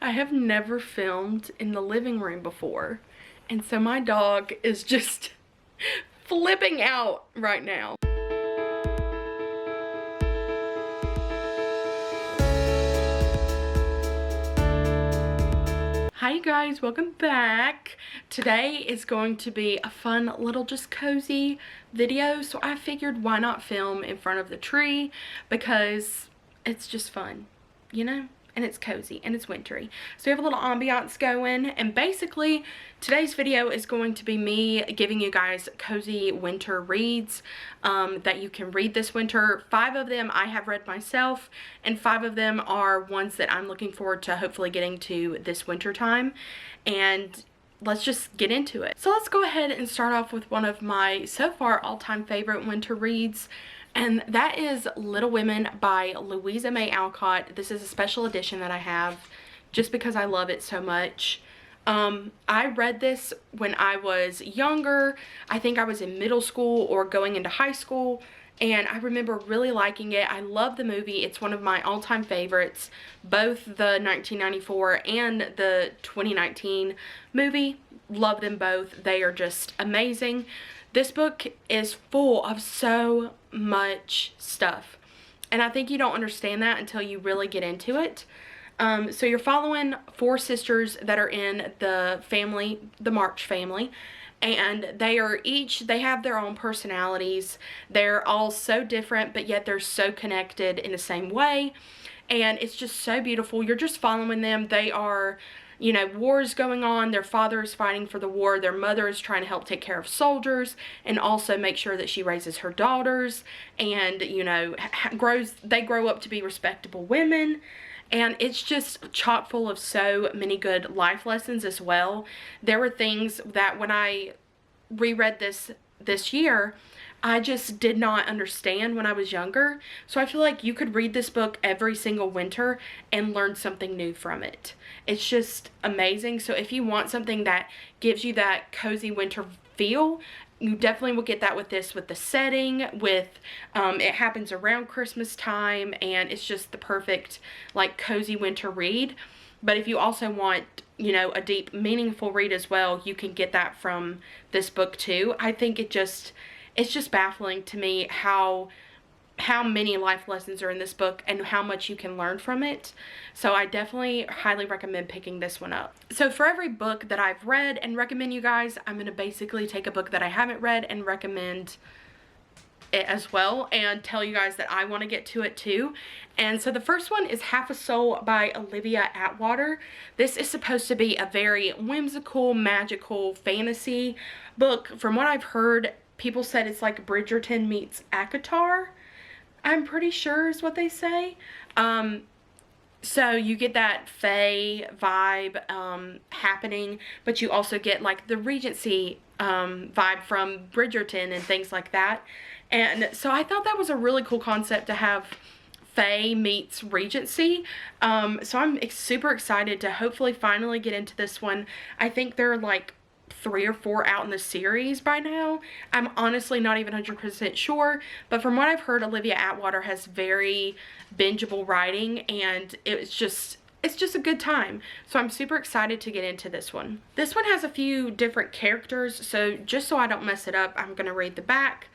I have never filmed in the living room before, and so my dog is just flipping out right now. Hi you guys, welcome back. Today is going to be a fun little just cozy video, so I figured why not film in front of the tree, because it's just fun, you know? And it's cozy and it's wintry. So we have a little ambiance going, and basically today's video is going to be me giving you guys cozy winter reads that you can read this winter. 5 of them I have read myself, and 5 of them are ones that I'm looking forward to hopefully getting to this winter time. And let's just get into it. So let's go ahead and start off with one of my so far all-time favorite winter reads, and that is Little Women by Louisa Alcott. This is a special edition that I have just because I love it so much. I read this when I was younger. I think I was in middle school or going into high school, and I remember really liking it. I love the movie. It's one of my all-time favorites, both the 1994 and the 2019 movie. Love them both. They are just amazing. This book is full of so much stuff, and I think you don't understand that until you really get into it. So you're following 4 sisters that are in the family, the March family, and they have their own personalities. They're all so different, but yet they're so connected in the same way, and it's just so beautiful. You're just following them. They are, you know, wars going on. Their father is fighting for the war. Their mother is trying to help take care of soldiers and also make sure that she raises her daughters, and, you know, they grow up to be respectable women. And it's just chock full of so many good life lessons as well. There were things that when I reread this year, I just did not understand when I was younger. So I feel like you could read this book every single winter and learn something new from it. It's just amazing. So if you want something that gives you that cozy winter feel, you definitely will get that with this, with the setting, with it happens around Christmas time, and it's just the perfect like cozy winter read. But if you also want, you know, a deep meaningful read as well, you can get that from this book too. I think it's just baffling to me how many life lessons are in this book and how much you can learn from it. So I definitely highly recommend picking this one up. So for every book that I've read and recommend you guys, I'm going to basically take a book that I haven't read and recommend it as well, and tell you guys that I want to get to it too. And so the first one is Half a Soul by Olivia Atwater. This is supposed to be a very whimsical, magical fantasy book. From what I've heard, people said it's like Bridgerton meets Alcott, I'm pretty sure is what they say. So you get that fae vibe happening, but you also get like the Regency vibe from Bridgerton and things like that. And so I thought that was a really cool concept to have fae meets Regency. So I'm super excited to hopefully finally get into this one. I think there are like 3 or 4 out in the series by now. I'm honestly not even 100% sure, but from what I've heard, Olivia Atwater has very bingeable writing, and it's just a good time. So I'm super excited to get into this one. This one has a few different characters, so just so I don't mess it up, I'm going to read the back.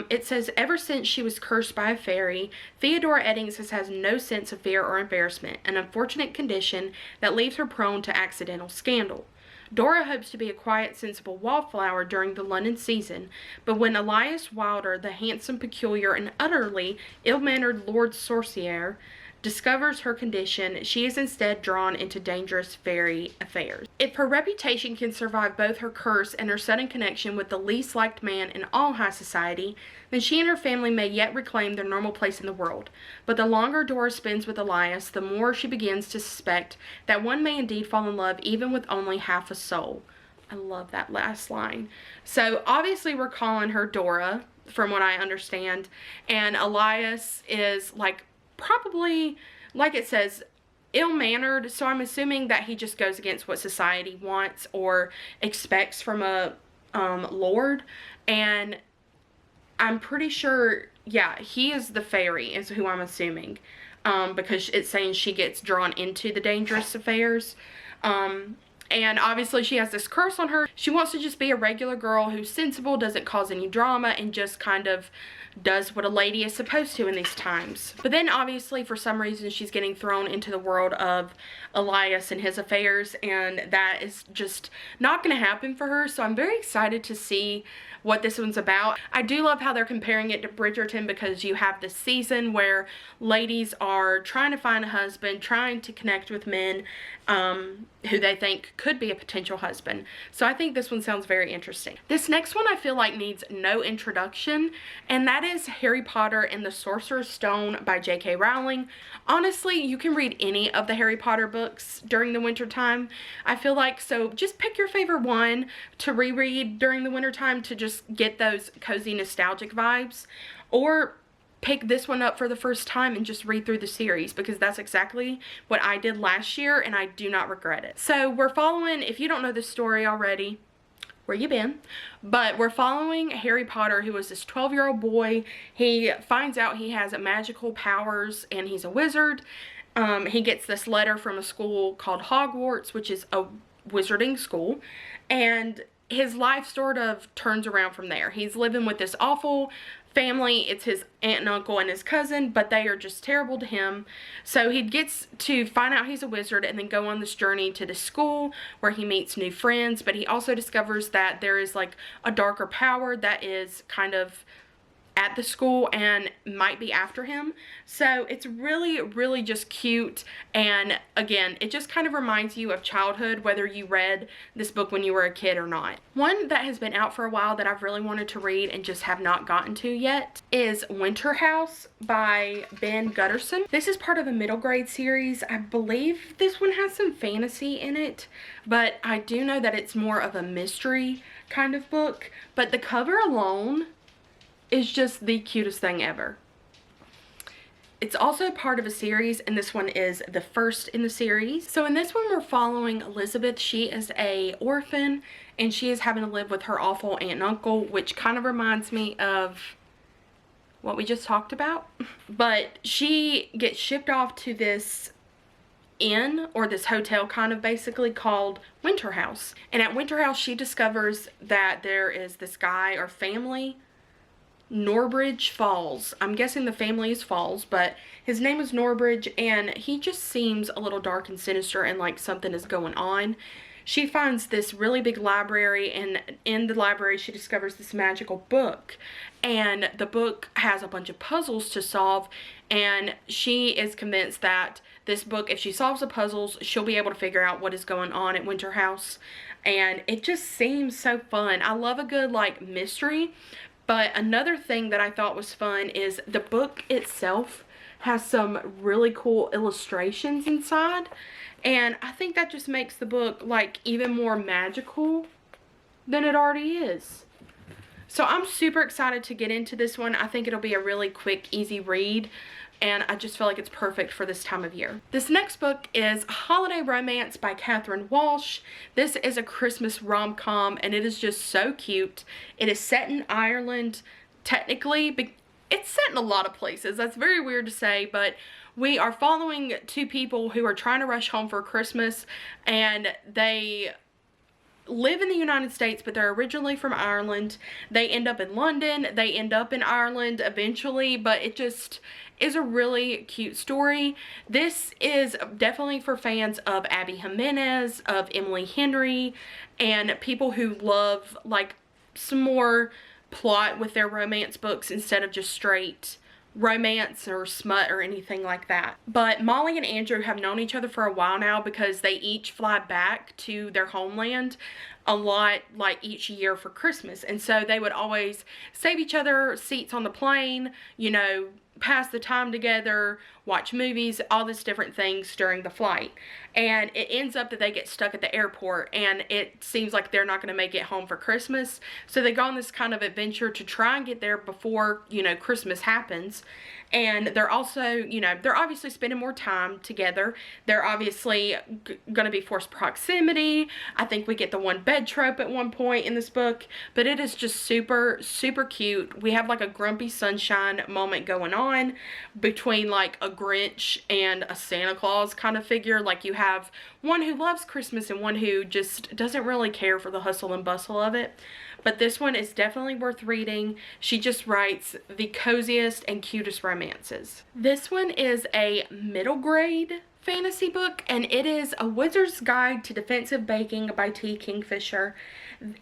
It says, ever since she was cursed by a fairy, Theodora Eddings has no sense of fear or embarrassment, an unfortunate condition that leaves her prone to accidental scandal. Dora hopes to be a quiet, sensible wallflower during the London season, but when Elias Wilder, the handsome, peculiar, and utterly ill-mannered Lord Sorcerer, discovers her condition, she is instead drawn into dangerous fairy affairs. If her reputation can survive both her curse and her sudden connection with the least liked man in all high society, then she and her family may yet reclaim their normal place in the world. But the longer Dora spends with Elias, the more she begins to suspect that one may indeed fall in love even with only half a soul. I love that last line. So obviously we're calling her Dora, from what I understand, and Elias is like probably, like it says, ill-mannered, so I'm assuming that he just goes against what society wants or expects from a lord, and I'm pretty sure, yeah, he is the fairy is who I'm assuming. because it's saying she gets drawn into the dangerous affairs. And obviously she has this curse on her. She wants to just be a regular girl who's sensible, doesn't cause any drama, and just kind of does what a lady is supposed to in these times. But then obviously for some reason she's getting thrown into the world of Elias and his affairs, and that is just not going to happen for her. So I'm very excited to see what this one's about. I do love how they're comparing it to Bridgerton, because you have this season where ladies are trying to find a husband, trying to connect with men who they think could be a potential husband. So I think this one sounds very interesting. This next one I feel like needs no introduction, and that is Harry Potter and the Sorcerer's Stone by J.K. Rowling. Honestly, you can read any of the Harry Potter books during the winter time, I feel like, so just pick your favorite one to reread during the winter time to just get those cozy nostalgic vibes, or pick this one up for the first time and just read through the series, because that's exactly what I did last year and I do not regret it. So we're following, if you don't know this story already, where you been? But we're following Harry Potter, who is this 12-year-old boy. He finds out he has magical powers and he's a wizard. He gets this letter from a school called Hogwarts, which is a wizarding school, and his life sort of turns around from there. He's living with this awful family. It's his aunt and uncle and his cousin, but they are just terrible to him. So he gets to find out he's a wizard and then go on this journey to the school where he meets new friends, but he also discovers that there is like a darker power that is kind of at the school and might be after him. So it's really, really just cute, and again, it just kind of reminds you of childhood, whether you read this book when you were a kid or not. One that has been out for a while that I've really wanted to read and just have not gotten to yet is Winterhouse by Ben Guterson. This is part of a middle grade series. I believe this one has some fantasy in it, but I do know that it's more of a mystery kind of book, but the cover alone is just the cutest thing ever. It's also part of a series, and this one is the first in the series. So in this one, we're following Elizabeth. She is a orphan, and she is having to live with her awful aunt and uncle, which kind of reminds me of what we just talked about. But she gets shipped off to this inn, or this hotel kind of basically, called Winterhouse. And at Winterhouse, she discovers that there is this guy or family, Norbridge Falls. I'm guessing the family is Falls, but his name is Norbridge, and he just seems a little dark and sinister and like something is going on. She finds this really big library, and in the library she discovers this magical book, and the book has a bunch of puzzles to solve, and she is convinced that this book, if she solves the puzzles, she'll be able to figure out what is going on at Winterhouse. And it just seems so fun. I love a good like mystery. But another thing that I thought was fun is the book itself has some really cool illustrations inside. And I think that just makes the book like even more magical than it already is. So I'm super excited to get into this one. I think it'll be a really quick, easy read, and I just feel like it's perfect for this time of year. This next book is Holiday Romance by Catherine Walsh. This is a Christmas rom-com, and it is just so cute. It is set in Ireland, technically, but it's set in a lot of places. That's very weird to say, but we are following two people who are trying to rush home for Christmas, and they live in the United States, but they're originally from Ireland. They end up in London. They end up in Ireland eventually, but it just is a really cute story. This is definitely for fans of Abby Jimenez, of Emily Henry, and people who love like some more plot with their romance books instead of just straight romance or smut or anything like that. But Molly and Andrew have known each other for a while now, because they each fly back to their homeland a lot, like each year for Christmas, and so they would always save each other seats on the plane, you know, pass the time together, watch movies, all these different things during the flight. And it ends up that they get stuck at the airport, and it seems like they're not going to make it home for Christmas. So they go on this kind of adventure to try and get there before, you know, Christmas happens. And they're also, you know, they're obviously spending more time together. They're obviously going to be forced proximity. I think we get the one bed trope at one point in this book, but it is just super, super cute. We have like a grumpy sunshine moment going on between like a Grinch and a Santa Claus kind of figure. Like you have one who loves Christmas and one who just doesn't really care for the hustle and bustle of it. But this one is definitely worth reading. She just writes the coziest and cutest romances. This one is a middle grade fantasy book, and it is A Wizard's Guide to Defensive Baking by T. Kingfisher.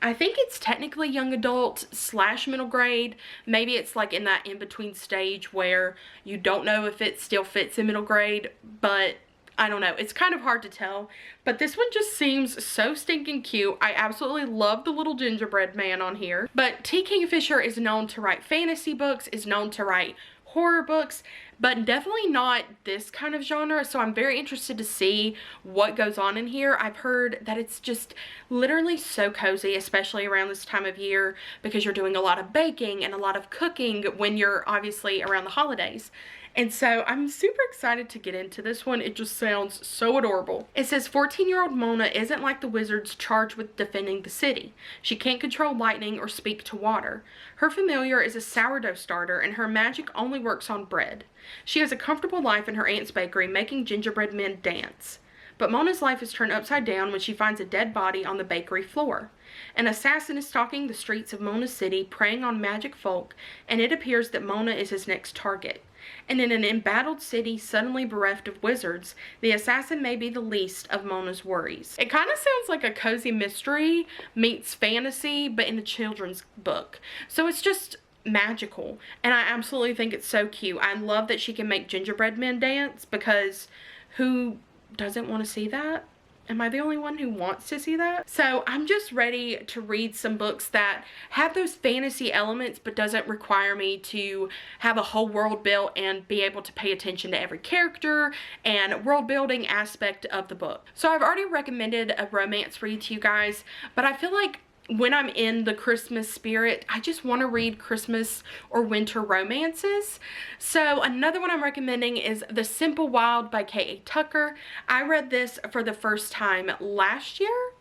I think it's technically young adult / middle grade. Maybe it's like in that in-between stage where you don't know if it still fits in middle grade, but I don't know. It's kind of hard to tell, but this one just seems so stinking cute. I absolutely love the little gingerbread man on here. But T. Kingfisher is known to write fantasy books, is known to write horror books, but definitely not this kind of genre. So I'm very interested to see what goes on in here. I've heard that it's just literally so cozy, especially around this time of year, because you're doing a lot of baking and a lot of cooking when you're obviously around the holidays. And so I'm super excited to get into this one. It just sounds so adorable. It says 14-year-old Mona isn't like the wizards charged with defending the city. She can't control lightning or speak to water. Her familiar is a sourdough starter, and her magic only works on bread. She has a comfortable life in her aunt's bakery, making gingerbread men dance. But Mona's life is turned upside down when she finds a dead body on the bakery floor. An assassin is stalking the streets of Mona's city, preying on magic folk, and it appears that Mona is his next target. And in an embattled city suddenly bereft of wizards, the assassin may be the least of Mona's worries. It kind of sounds like a cozy mystery meets fantasy, but in a children's book. So it's just magical, and I absolutely think it's so cute. I love that she can make gingerbread men dance, because who doesn't want to see that? Am I the only one who wants to see that? So I'm just ready to read some books that have those fantasy elements but doesn't require me to have a whole world built and be able to pay attention to every character and world building aspect of the book. So I've already recommended a romance read to you guys, but I feel like when I'm in the Christmas spirit, I just want to read Christmas or winter romances. So another one I'm recommending is The Simple Wild by K.A. Tucker. I read this for the first time last year,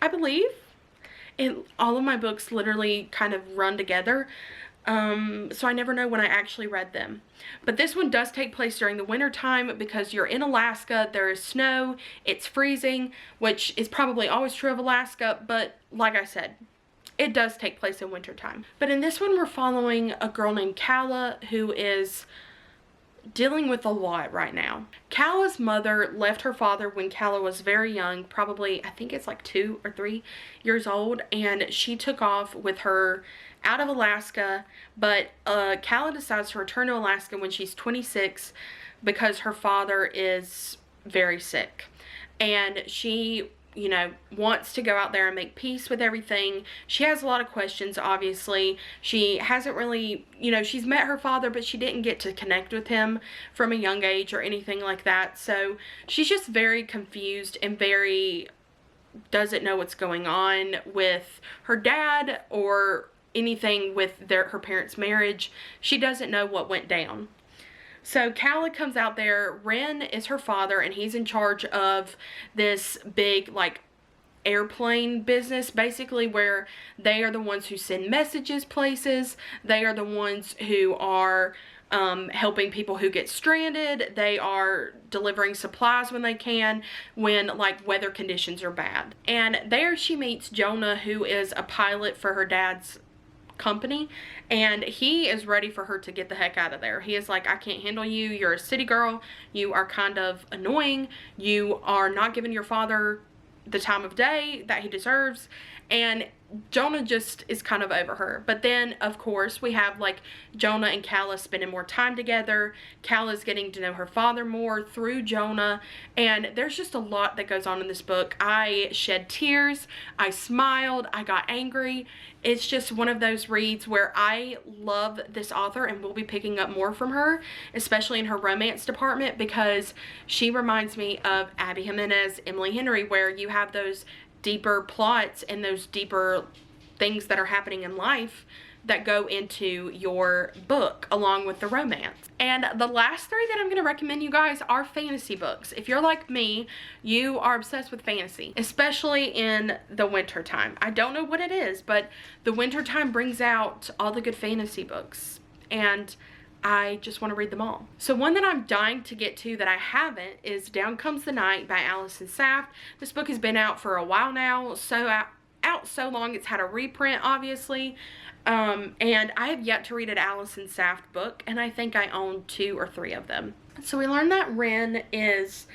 I believe. All of my books literally kind of run together. So I never know when I actually read them. But this one does take place during the winter time because you're in Alaska, there is snow, it's freezing, which is probably always true of Alaska, but like I said, it does take place in winter time. But in this one, we're following a girl named Calla who is dealing with a lot right now. Calla's mother left her father when Calla was very young, probably, I think it's like 2 or 3 years old, and she took off with her out of Alaska, but Calla decides to return to Alaska when she's 26 because her father is very sick, and she, you know, wants to go out there and make peace with everything. She has a lot of questions, obviously. She hasn't really, you know, she's met her father, but she didn't get to connect with him from a young age or anything like that. So she's just very confused and very doesn't know what's going on with her dad or anything with her parents' marriage. She doesn't know what went down. So Calla comes out there. Ren is her father, and he's in charge of this big, like, airplane business, basically, where they are the ones who send messages places. They are the ones who are helping people who get stranded. They are delivering supplies when they can, when like weather conditions are bad. And there she meets Jonah, who is a pilot for her dad's company, and he is ready for her to get the heck out of there. He is like, I can't handle you. You're a city girl. You are kind of annoying. You are not giving your father the time of day that he deserves. And Jonah just is kind of over her. But then, of course, we have like Jonah and Calla spending more time together. Calla's getting to know her father more through Jonah. And there's just a lot that goes on in this book. I shed tears. I smiled. I got angry. It's just one of those reads where I love this author and will be picking up more from her, especially in her romance department, because she reminds me of Abby Jimenez, Emily Henry, where you have those deeper plots and those deeper things that are happening in life that go into your book along with the romance. And the last 3 that I'm going to recommend you guys are fantasy books. If you're like me, you are obsessed with fantasy, especially in the winter time. I don't know what it is, but the winter time brings out all the good fantasy books, and I just want to read them all. So one that I'm dying to get to that I haven't is Down Comes the Night by Allison Saft. This book has been out for a while now, out so long it's had a reprint, obviously. And I have yet to read an Allison Saft book, and I think I own 2 or 3 of them. So we learned that Ren is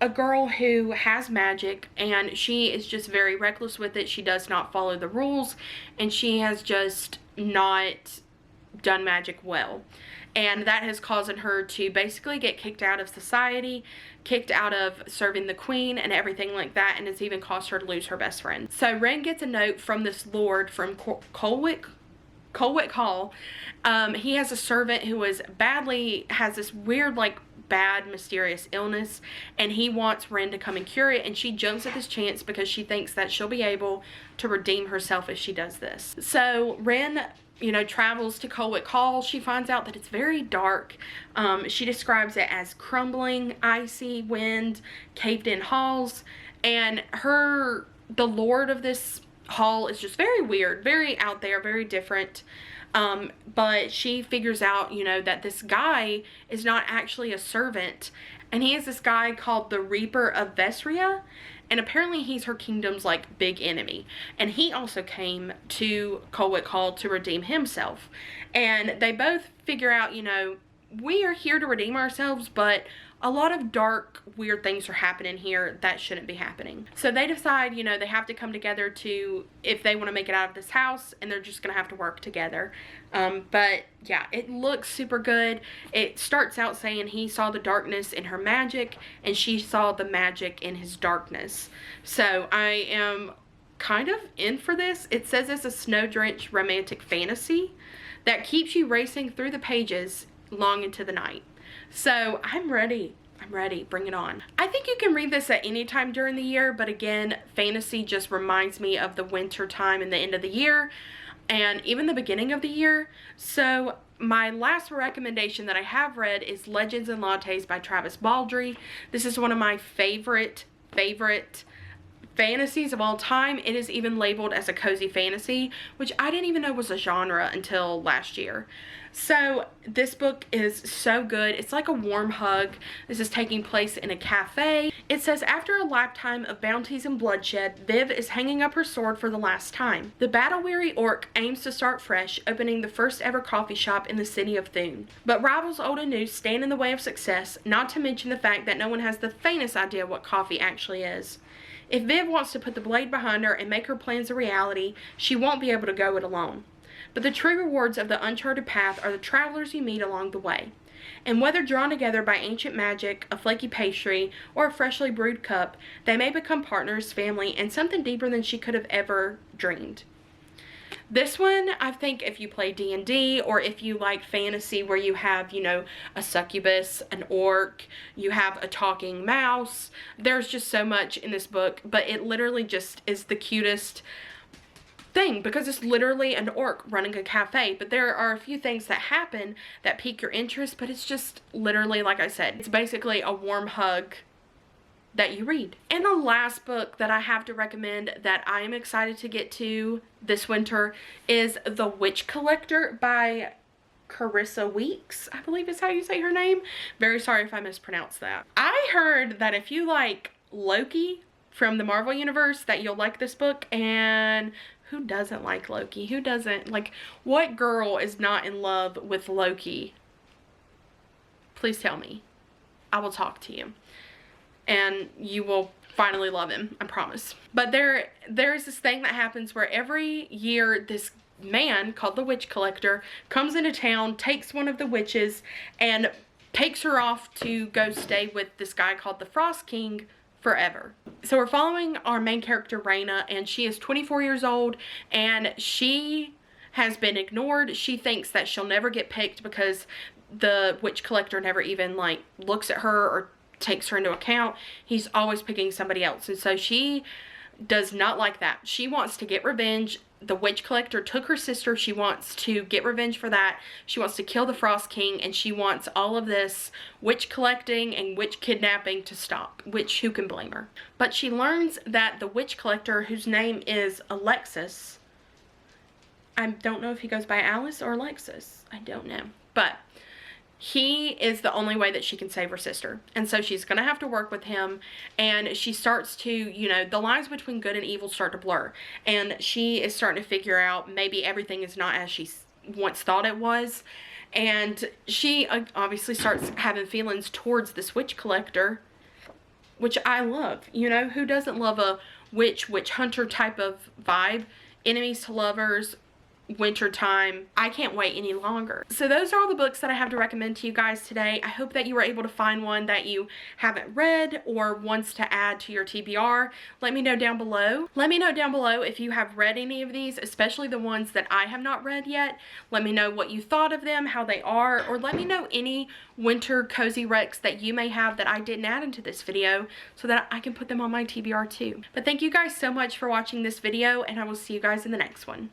a girl who has magic, and she is just very reckless with it. She does not follow the rules, and she has just not done magic well. And that has caused her to basically get kicked out of society, kicked out of serving the queen and everything like that, and it's even caused her to lose her best friend. So Ren gets a note from this lord from Colwick Hall. He has a servant who has this weird, like, bad mysterious illness, and he wants Ren to come and cure it, and she jumps at this chance because she thinks that she'll be able to redeem herself if she does this. So Ren, you know, travels to Colwick Hall. She finds out that it's very dark. She describes it as crumbling, icy wind, caved in halls, and the lord of this hall is just very weird, very out there, very different. But she figures out, you know, that this guy is not actually a servant, and he is this guy called the Reaper of Vesria, and apparently he's her kingdom's, like, big enemy. And he also came to Colwick Hall to redeem himself. And they both figure out, you know, we are here to redeem ourselves, but a lot of dark, weird things are happening here that shouldn't be happening. So they decide, you know, they have to come together if they want to make it out of this house, and they're just going to have to work together. But yeah, it looks super good. It starts out saying he saw the darkness in her magic, and she saw the magic in his darkness. So I am kind of in for this. It says it's a snow-drenched romantic fantasy that keeps you racing through the pages long into the night. So I'm ready. Bring it on. I think you can read this at any time during the year, but again, fantasy just reminds me of the winter time and the end of the year, and even the beginning of the year. So my last recommendation that I have read is Legends and Lattes by Travis Baldree. This is one of my favorite fantasies of all time. It is even labeled as a cozy fantasy, which I didn't even know was a genre until last year. So this book is so good. It's like a warm hug. This is taking place in a cafe. It says, after a lifetime of bounties and bloodshed, Viv is hanging up her sword for the last time. The battle-weary orc aims to start fresh, opening the first ever coffee shop in the city of Thune. But rivals old and new stand in the way of success, not to mention the fact that no one has the faintest idea what coffee actually is. If Viv wants to put the blade behind her and make her plans a reality, she won't be able to go it alone. But the true rewards of the uncharted path are the travelers you meet along the way. And whether drawn together by ancient magic, a flaky pastry, or a freshly brewed cup, they may become partners, family, and something deeper than she could have ever dreamed. This one, I think if you play D&D, or if you like fantasy where you have, you know, a succubus, an orc, you have a talking mouse, there's just so much in this book, but it literally just is the cutest thing, because it's literally an orc running a cafe. But there are a few things that happen that pique your interest, but it's just literally, like I said, it's basically a warm hug that you read. And the last book that I have to recommend that I am excited to get to this winter is The Witch Collector by Charissa Weeks, I believe is how you say her name. Very sorry if I mispronounced that. I heard that if you like Loki from the Marvel Universe, that you'll like this book. And who doesn't like Loki? Who doesn't? Like, what girl is not in love with Loki? Please tell me. I will talk to you. And you will finally love him, I promise. But there's this thing that happens where every year this man called the Witch Collector comes into town, takes one of the witches, and takes her off to go stay with this guy called the Frost King forever. So we're following our main character, Raina, and she is 24 years old, and she has been ignored. She thinks that she'll never get picked because the Witch Collector never even, like, looks at her or takes her into account. He's always picking somebody else, and so she does not like that. She wants to get revenge. the witch collector took her sister. She wants to get revenge for that. She wants to kill the Frost King, and she wants all of this witch collecting and witch kidnapping to stop, which who can blame her? But she learns that the witch collector, whose name is Alexis, I don't know if he goes by Alice or Alexis, I don't know, but he is the only way that she can save her sister. And so she's going to have to work with him, and she starts to, you know, the lines between good and evil start to blur, and she is starting to figure out maybe everything is not as she once thought it was, and she obviously starts having feelings towards this witch collector, which I love. You know, who doesn't love a witch hunter type of vibe? Enemies to lovers, wintertime. I can't wait any longer. So those are all the books that I have to recommend to you guys today. I hope that you were able to find one that you haven't read or wants to add to your TBR. Let me know down below. Let me know down below if you have read any of these, especially the ones that I have not read yet. Let me know what you thought of them, how they are, or let me know any winter cozy recs that you may have that I didn't add into this video so that I can put them on my TBR too. But thank you guys so much for watching this video, and I will see you guys in the next one.